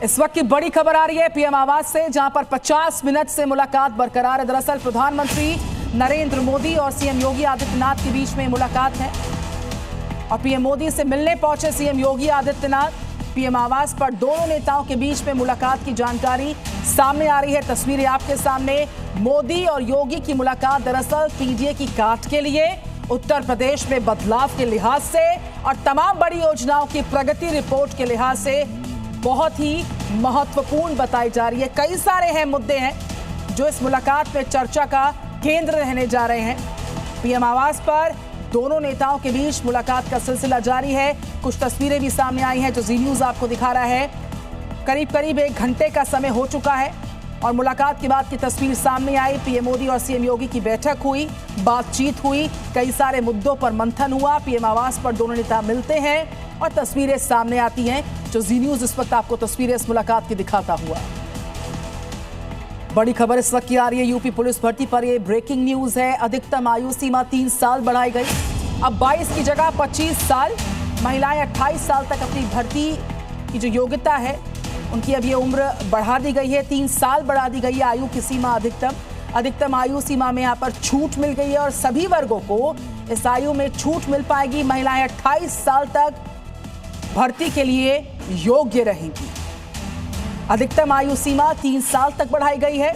इस वक्त की बड़ी खबर आ रही है पीएम आवास से, जहां पर 50 मिनट से मुलाकात बरकरार है। दरअसल प्रधानमंत्री नरेंद्र मोदी और सीएम योगी आदित्यनाथ के बीच में मुलाकात है और पीएम मोदी से मिलने पहुंचे सीएम योगी आदित्यनाथ। पीएम आवास पर दोनों नेताओं के बीच में मुलाकात की जानकारी सामने आ रही है। तस्वीरें आपके सामने। मोदी और योगी की मुलाकात दरअसल पीडीए की काट के लिए, उत्तर प्रदेश में बदलाव के लिहाज से और तमाम बड़ी योजनाओं की प्रगति रिपोर्ट के लिहाज से बहुत ही महत्वपूर्ण बताई जा रही है। कई सारे हैं मुद्दे हैं जो इस मुलाकात में चर्चा का केंद्र रहने जा रहे हैं। पीएम आवास पर दोनों नेताओं के बीच मुलाकात का सिलसिला जारी है। कुछ तस्वीरें भी सामने आई हैं जो जी न्यूज़ आपको दिखा रहा है। करीब 1 घंटे का समय हो चुका है और मुलाकात के बाद की तस्वीर सामने आई। पीएम मोदी और सीएम योगी की बैठक हुई, बातचीत हुई, कई सारे मुद्दों पर मंथन हुआ। पीएम आवास पर दोनों नेता मिलते हैं और तस्वीरें सामने आती हैं जो जी न्यूज़ इस वक्त आपको तस्वीरें इस मुलाकात की दिखाता हुआ। बड़ी खबर इस वक्त की आ रही है यूपी पुलिस भर्ती पर। ये ब्रेकिंग न्यूज़ है। अधिकतम आयु सीमा 3 साल बढ़ाई गई। अब 22 की जगह 25 साल। महिलाएं 28 साल तक अपनी भर्ती की जो योग्यता है उनकी अब ये उम्र बढ़ा दी गई है। 3 साल बढ़ा दी गई है आयु की सीमा। अधिकतम आयु सीमा में यहाँ पर छूट मिल गई है और सभी वर्गों को इस आयु में छूट मिल पाएगी। महिलाएं 28 साल तक भर्ती के लिए योग्य रहेंगी। अधिकतम आयु सीमा 3 साल तक बढ़ाई गई है।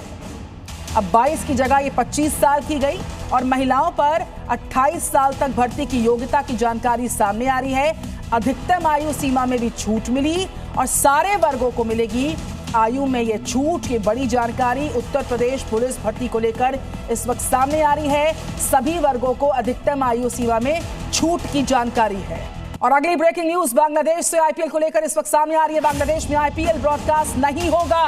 अब 22 की जगह ये 25 साल की गई और महिलाओं पर 28 साल तक भर्ती की योग्यता की जानकारी सामने आ रही है। अधिकतम आयु सीमा में भी छूट मिली और सारे वर्गों को मिलेगी आयु में ये छूट। ये बड़ी जानकारी उत्तर प्रदेश पुलिस भर्ती को लेकर इस वक्त सामने आ रही है। सभी वर्गों को अधिकतम आयु सीमा में छूट की जानकारी है। और अगली ब्रेकिंग न्यूज बांग्लादेश से आईपीएल को लेकर इस वक्त सामने आ रही है। बांग्लादेश में आईपीएल ब्रॉडकास्ट नहीं होगा।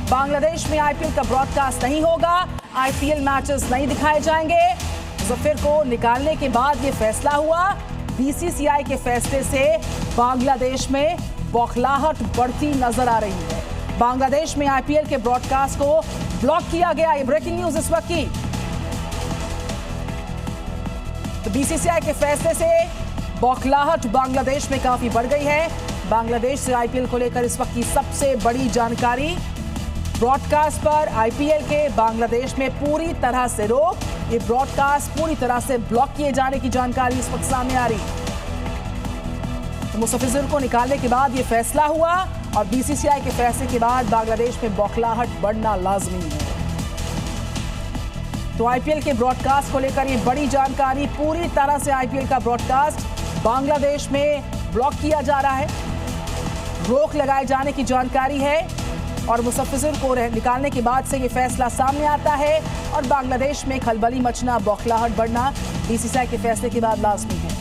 बांग्लादेश में आईपीएल का ब्रॉडकास्ट नहीं होगा। आईपीएल मैचेस नहीं दिखाए जाएंगे। मुजफ्फर को निकालने के बाद ये फैसला हुआ। बीसीसीआई के फैसले से बांग्लादेश में बौखलाहट बढ़ती नजर आ रही है। बांग्लादेश में आईपीएल के ब्रॉडकास्ट को ब्लॉक किया गया। ये ब्रेकिंग न्यूज इस वक्त की। तो बीसीसीआई के फैसले से बौखलाहट बांग्लादेश में काफी बढ़ गई है। बांग्लादेश से आईपीएल को लेकर इस वक्त की सबसे बड़ी जानकारी। ब्रॉडकास्ट पर आईपीएल के बांग्लादेश में पूरी तरह से रोक। ये ब्रॉडकास्ट पूरी तरह से ब्लॉक किए जाने की जानकारी इस वक्त सामने आ रही। तो मुस्तफिजुर को निकालने के बाद ये फैसला हुआ और बीसीसीआई के फैसले के बाद बांग्लादेश में बौखलाहट बढ़ना लाजमी है। तो आईपीएल के ब्रॉडकास्ट को लेकर ये बड़ी जानकारी। पूरी तरह से आईपीएल का ब्रॉडकास्ट बांग्लादेश में ब्लॉक किया जा रहा है। रोक लगाए जाने की जानकारी है और मुस्तफिजुर को निकालने के बाद से ये फैसला सामने आता है और बांग्लादेश में खलबली मचना, बौखलाहट बढ़ना बीसीसीआई के फैसले के बाद लाजमी है।